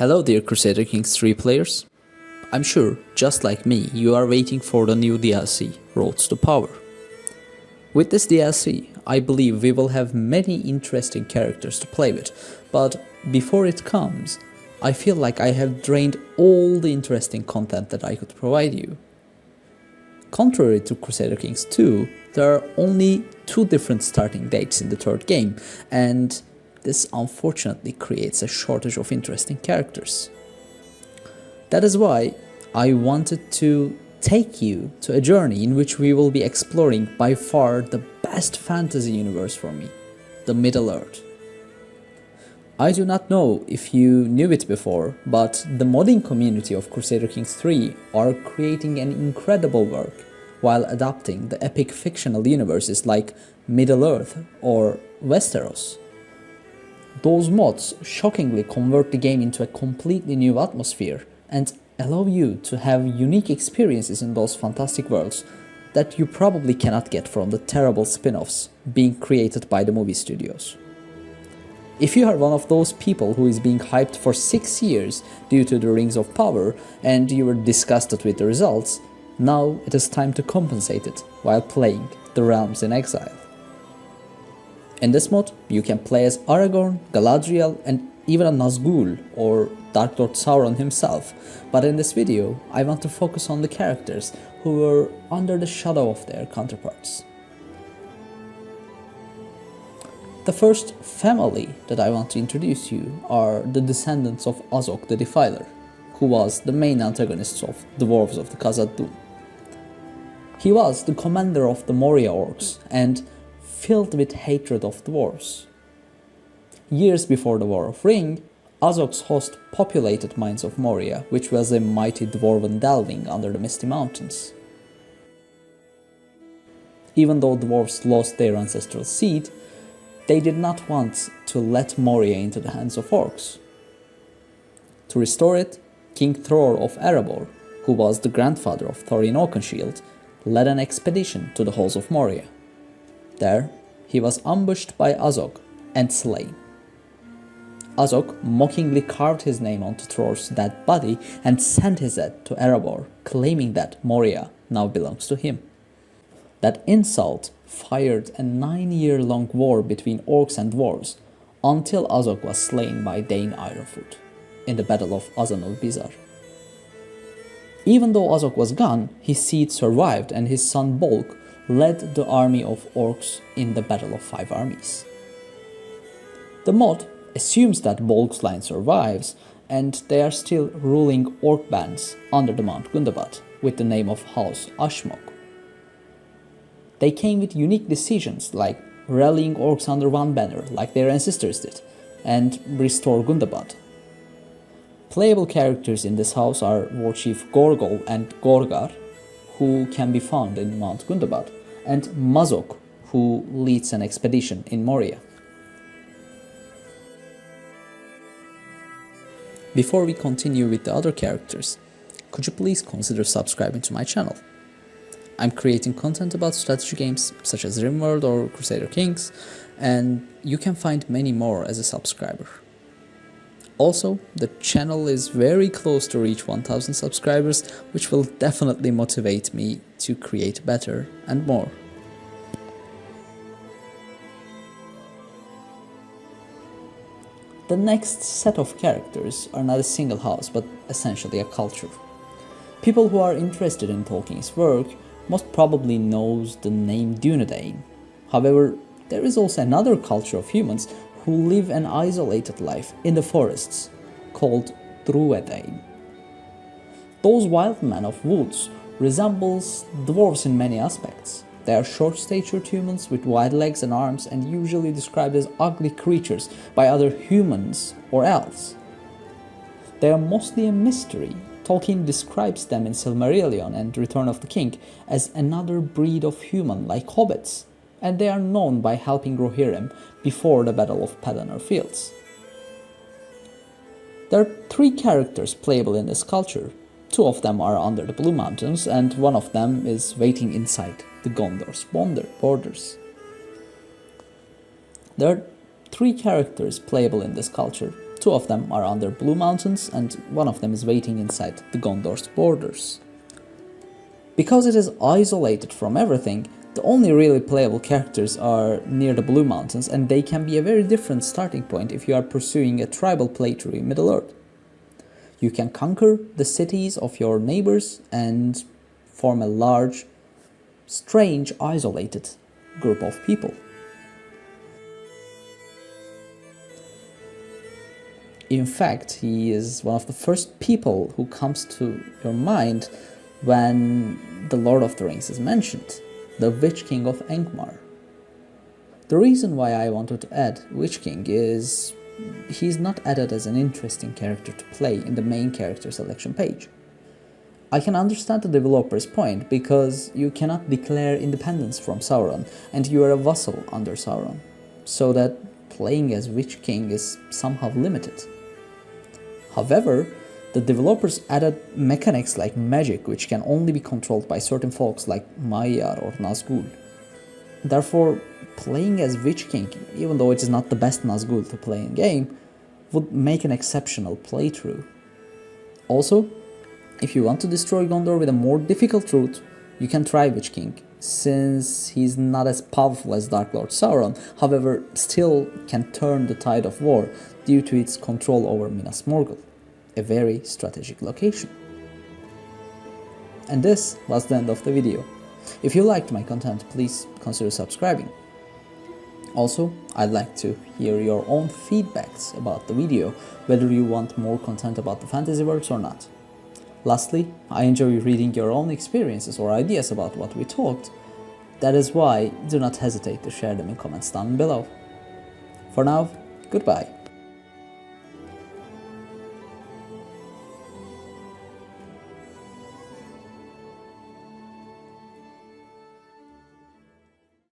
Hello dear Crusader Kings 3 players. I'm sure, just like me, you are waiting for the new DLC, Roads to Power. With this DLC, I believe we will have many interesting characters to play with, but before it comes, I feel like I have drained all the interesting content that I could provide you. Contrary to Crusader Kings 2, there are only 2 different starting dates in the third game, and this unfortunately creates a shortage of interesting characters. That is why I wanted to take you to a journey in which we will be exploring by far the best fantasy universe for me, the Middle-earth. I do not know if you knew it before, but the modding community of Crusader Kings 3 are creating an incredible work while adapting the epic fictional universes like Middle-earth or Westeros. Those mods shockingly convert the game into a completely new atmosphere and allow you to have unique experiences in those fantastic worlds that you probably cannot get from the terrible spin-offs being created by the movie studios. If you are one of those people who is being hyped for 6 years due to the Rings of Power and you were disgusted with the results, now it is time to compensate it while playing the Realms in Exile. In this mod, you can play as Aragorn, Galadriel, and even a Nazgul or Dark Lord Sauron himself, but in this video I want to focus on the characters who were under the shadow of their counterparts. The first family that I want to introduce you are the descendants of Azog the Defiler, who was the main antagonist of the Dwarves of the Khazad-dûm. He was the commander of the Moria Orcs and filled with hatred of dwarves. Years before the War of Ring, Azog's host populated Mines of Moria, which was a mighty dwarven delving under the Misty Mountains. Even though dwarves lost their ancestral seed, they did not want to let Moria into the hands of orcs. To restore it, King Thror of Erebor, who was the grandfather of Thorin Oakenshield, led an expedition to the halls of Moria. There, he was ambushed by Azog and slain. Azog mockingly carved his name onto Thror's dead body and sent his head to Erebor, claiming that Moria now belongs to him. That insult fired a 9-year-long war between orcs and dwarves, until Azog was slain by Dane Ironfoot in the Battle of Azanul-Bizar. Even though Azog was gone, his seed survived and his son Bolg led the army of orcs in the Battle of Five Armies. The mod assumes that Bolg's line survives and they are still ruling orc bands under the Mount Gundabad with the name of House Ashmog. They came with unique decisions like rallying orcs under one banner like their ancestors did and restore Gundabad. Playable characters in this house are Warchief Gorgol and Gorgar, who can be found in Mount Gundabad, and Mazok, who leads an expedition in Moria. Before we continue with the other characters, could you please consider subscribing to my channel? I'm creating content about strategy games such as RimWorld or Crusader Kings, and you can find many more as a subscriber. Also, the channel is very close to reach 1000 subscribers, which will definitely motivate me to create better and more. The next set of characters are not a single house, but essentially a culture. People who are interested in Tolkien's work most probably knows the name Dunedain. However, there is also another culture of humans who live an isolated life in the forests, called Druedain. Those wild men of woods resembles dwarves in many aspects. They are short-statured humans with wide legs and arms and usually described as ugly creatures by other humans or elves. They are mostly a mystery. Tolkien describes them in Silmarillion and Return of the King as another breed of human like hobbits, and they are known by helping Rohirrim before the Battle of Padanur Fields. There are 3 characters playable in this culture. 2 of them are under the Blue Mountains and one of them is waiting inside the Gondor's borders. There are 3 characters playable in this culture Two of them are under Blue Mountains and one of them is waiting inside the Gondor's borders. Because it is isolated from everything, the only really playable characters are near the Blue Mountains, and they can be a very different starting point if you are pursuing a tribal playthrough in Middle-earth. You can conquer the cities of your neighbors and form a large, strange, isolated group of people. In fact, he is one of the first people who comes to your mind when the Lord of the Rings is mentioned, the Witch King of Angmar. The reason why I wanted to add Witch King is he's not added as an interesting character to play in the main character selection page. I can understand the developer's point because you cannot declare independence from Sauron and you are a vassal under Sauron, so that playing as Witch King is somehow limited. However, the developers added mechanics like magic which can only be controlled by certain folks like Maiar or Nazgul. Therefore, playing as Witch King, even though it is not the best Nazgul to play in game, would make an exceptional playthrough. Also, if you want to destroy Gondor with a more difficult route, you can try Witch King, since he's not as powerful as Dark Lord Sauron, however still can turn the tide of war due to its control over Minas Morgul, a very strategic location. And this was the end of the video. If you liked my content, please consider subscribing. Also, I'd like to hear your own feedbacks about the video, whether you want more content about the fantasy worlds or not. Lastly, I enjoy reading your own experiences or ideas about what we talked. That is why do not hesitate to share them in comments down below. For now, goodbye.